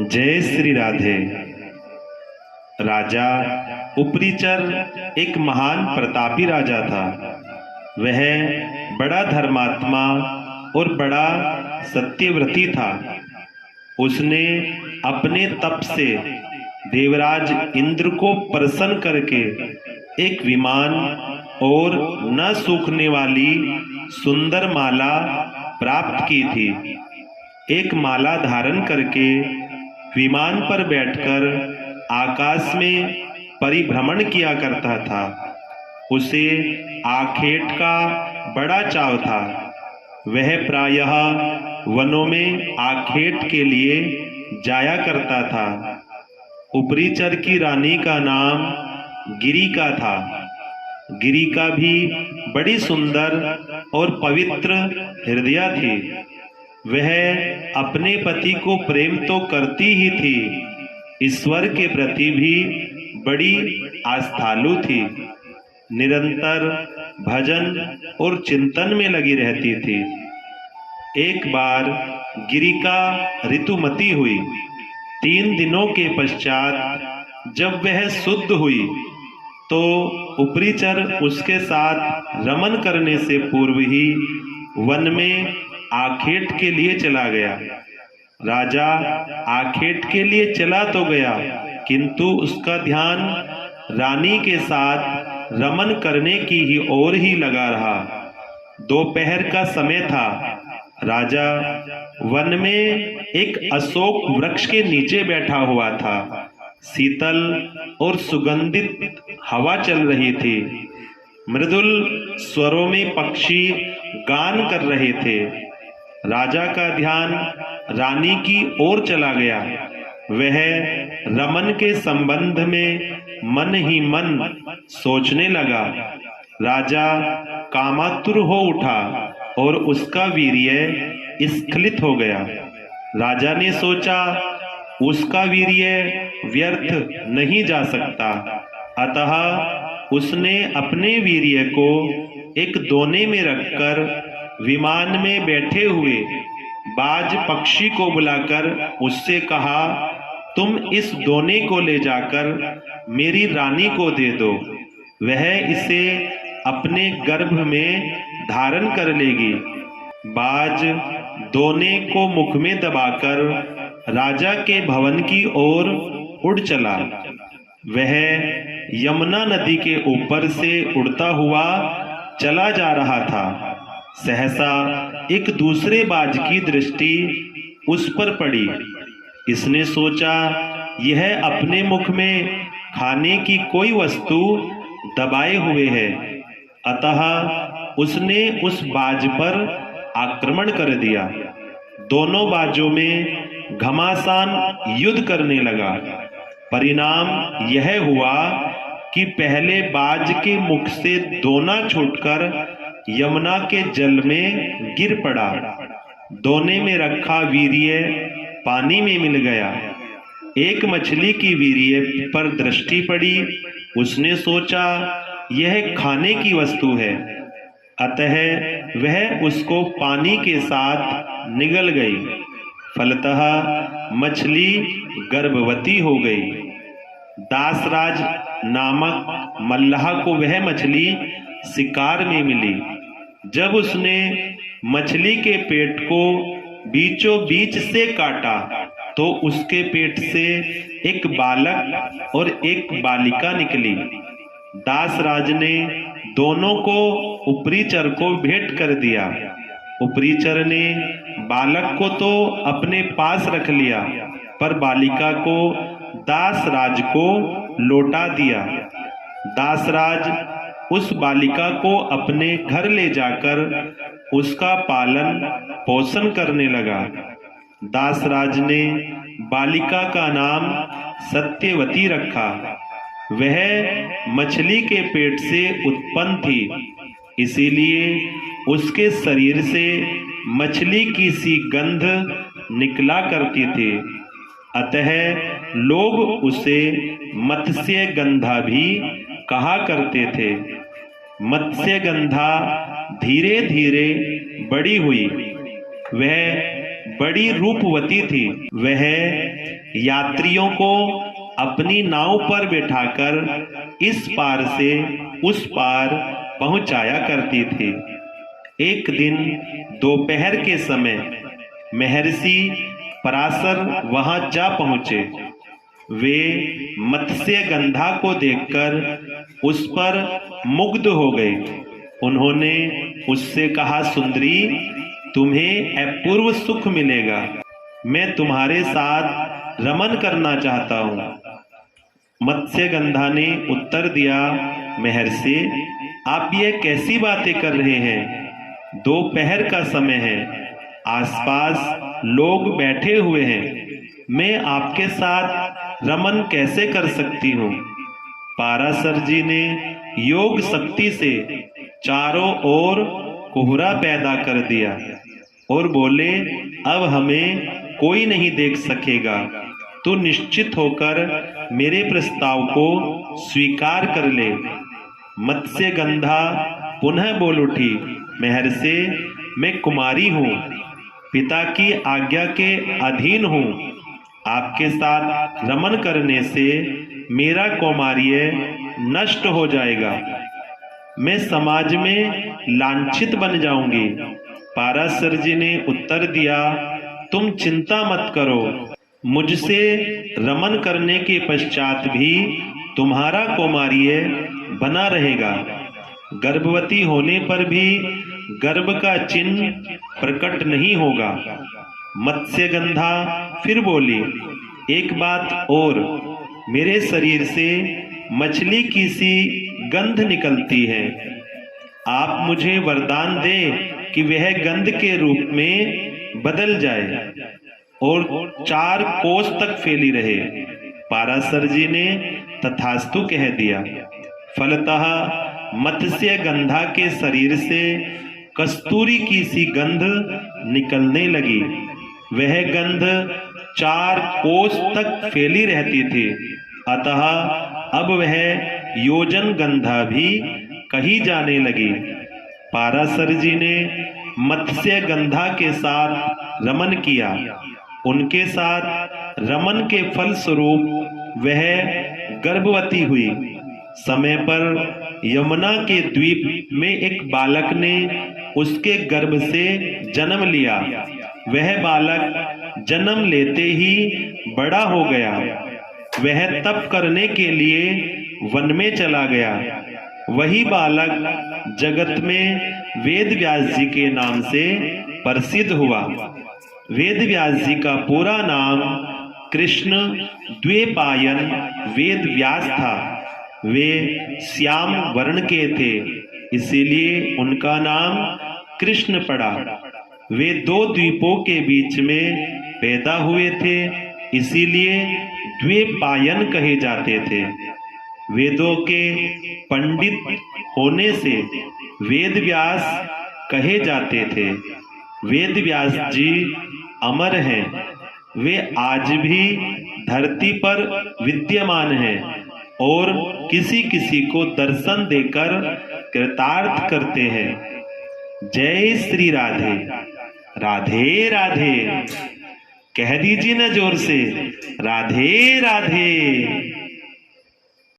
जय श्री राधे। राजा उपरीचर एक महान प्रतापी राजा था। वह बड़ा धर्मात्मा और बड़ा सत्यव्रती था। उसने अपने तप से देवराज इंद्र को प्रसन्न करके एक विमान और न सूखने वाली सुंदर माला प्राप्त की थी। एक माला धारण करके विमान पर बैठकर आकाश में परिभ्रमण किया करता था। उसे आखेट का बड़ा चाव था। वह प्रायः वनों में आखेट के लिए जाया करता था। उपरीचर की रानी का नाम गिरिका था। गिरिका भी बड़ी सुंदर और पवित्र हृदय थी। वह अपने पति को प्रेम तो करती ही थी, ईश्वर के प्रति भी बड़ी आस्थालु थी। निरंतर भजन और चिंतन में लगी रहती थी। एक बार गिरिका ऋतुमती हुई। 3 दिनों के पश्चात जब वह शुद्ध हुई तो उपरीचर उसके साथ रमन करने से पूर्व ही वन में आखेट के लिए चला गया। राजा आखेट के लिए चला तो गया, किंतु उसका ध्यान रानी के साथ रमन करने की ही ओर ही लगा रहा। दोपहर का समय था। राजा वन में एक अशोक वृक्ष के नीचे बैठा हुआ था। शीतल और सुगंधित हवा चल रही थी। मृदुल स्वरों में पक्षी गान कर रहे थे। राजा का ध्यान रानी की ओर चला गया। वह रमन के संबंध में मन ही मन सोचने लगा। राजा कामातुर हो उठा और उसका वीर्य स्खलित हो गया। राजा ने सोचा उसका वीर्य व्यर्थ नहीं जा सकता, अतः उसने अपने वीर्य को एक दोने में रखकर विमान में बैठे हुए बाज पक्षी को बुलाकर उससे कहा, तुम इस दोने को ले जाकर मेरी रानी को दे दो। वह इसे अपने गर्भ में धारण कर लेगी। बाज दोने को मुख में दबाकर राजा के भवन की ओर उड़ चला। वह यमुना नदी के ऊपर से उड़ता हुआ चला जा रहा था। सहसा एक दूसरे बाज की दृष्टि उस पर पड़ी। इसने सोचा यह अपने मुख में खाने की कोई वस्तु दबाए हुए है, अतः उसने उस बाज पर आक्रमण कर दिया। दोनों बाजों में घमासान युद्ध करने लगा। परिणाम यह हुआ कि पहले बाज के मुख से दोना छूटकर यमुना के जल में गिर पड़ा। दोने में रखा वीर्य पानी में मिल गया। एक मछली की वीर्य पर दृष्टि पड़ी। उसने सोचा यह खाने की वस्तु है, अतः वह उसको पानी के साथ निगल गई। फलतः मछली गर्भवती हो गई। दासराज नामक मल्लाह को वह मछली शिकार में मिली। जब उसने मछली के पेट को बीचों बीच से काटा तो उसके पेट से एक बालक और एक बालिका निकली। दासराज ने दोनों को उपरीचर को भेंट कर दिया। उपरीचर ने बालक को तो अपने पास रख लिया, पर बालिका को दासराज को लौटा दिया। दासराज उस बालिका को अपने घर ले जाकर उसका पालन पोषण करने लगा। दासराज ने बालिका का नाम सत्यवती रखा। वह मछली के पेट से उत्पन्न थी, इसीलिए उसके शरीर से मछली की सी गंध निकला करती थी। अतः लोग उसे मत्स्य गंधा भी कहा करते थे। मत्स्य गंधा धीरे धीरे बड़ी हुई। वह बड़ी रूपवती थी। वह यात्रियों को अपनी नाव पर बिठाकर इस पार से उस पार पहुंचाया करती थी। एक दिन दोपहर के समय महर्षि पराशर वहां जा पहुंचे। वे मत्स्यगंधा को देखकर उस पर मुग्ध हो गए। उन्होंने उससे कहा, सुंदरी, तुम्हें अपूर्व सुख मिलेगा। मैं तुम्हारे साथ रमन करना चाहता हूँ। मत्स्यगंधा ने उत्तर दिया, महर्षि, आप ये कैसी बातें कर रहे हैं? दोपहर का समय है, आसपास लोग बैठे हुए हैं, मैं आपके साथ रमन कैसे कर सकती हूँ? पराशर जी ने योग शक्ति से चारों ओर कोहरा पैदा कर दिया और बोले, अब हमें कोई नहीं देख सकेगा। तो निश्चित होकर मेरे प्रस्ताव को स्वीकार कर ले। मत्स्यगंधा पुनः बोल उठी, महर्षि, मैं कुमारी हूँ, पिता की आज्ञा के अधीन हूँ। आपके साथ रमन करने से मेरा कौमार्य नष्ट हो जाएगा, मैं समाज में लांछित बन जाऊंगी। पराशर जी ने उत्तर दिया, तुम चिंता मत करो, मुझसे रमन करने के पश्चात भी तुम्हारा कौमार्य बना रहेगा। गर्भवती होने पर भी गर्भ का चिन्ह प्रकट नहीं होगा। मत्स्यगंधा फिर बोली, एक बात और, मेरे शरीर से मछली की सी गंध निकलती है। आप मुझे वरदान दें कि वह गंध के रूप में बदल जाए और 4 कोस तक फैली रहे। पराशर जी ने तथास्तु कह दिया। फलतः मत्स्यगंधा के शरीर से कस्तूरी की सी गंध निकलने लगी। वह गंध 4 कोस तक फैली रहती थी। अतः अब वह योजन गंधा भी कही जाने लगी। पराशर जी ने मत्स्यगंधा के साथ रमन किया। उनके साथ रमन के फल स्वरूप वह गर्भवती हुई। समय पर यमुना के द्वीप में एक बालक ने उसके गर्भ से जन्म लिया। वह बालक जन्म लेते ही बड़ा हो गया। वह तप करने के लिए वन में चला गया। वही बालक जगत में वेद व्यास जी के नाम से प्रसिद्ध हुआ। वेद व्यास जी का पूरा नाम कृष्ण द्वैपायन वेद व्यास था। वे श्याम वर्ण के थे, इसीलिए उनका नाम कृष्ण पड़ा। वे 2 द्वीपों के बीच में पैदा हुए थे, इसीलिए द्वैपायन कहे जाते थे। वेदों के पंडित होने से वेद व्यास कहे जाते थे। वेद व्यास जी अमर हैं, वे आज भी धरती पर विद्यमान हैं और किसी किसी को दर्शन देकर कृतार्थ करते हैं। जय श्री राधे। राधे राधे। कह दीजिए ना जोर से, राधे राधे।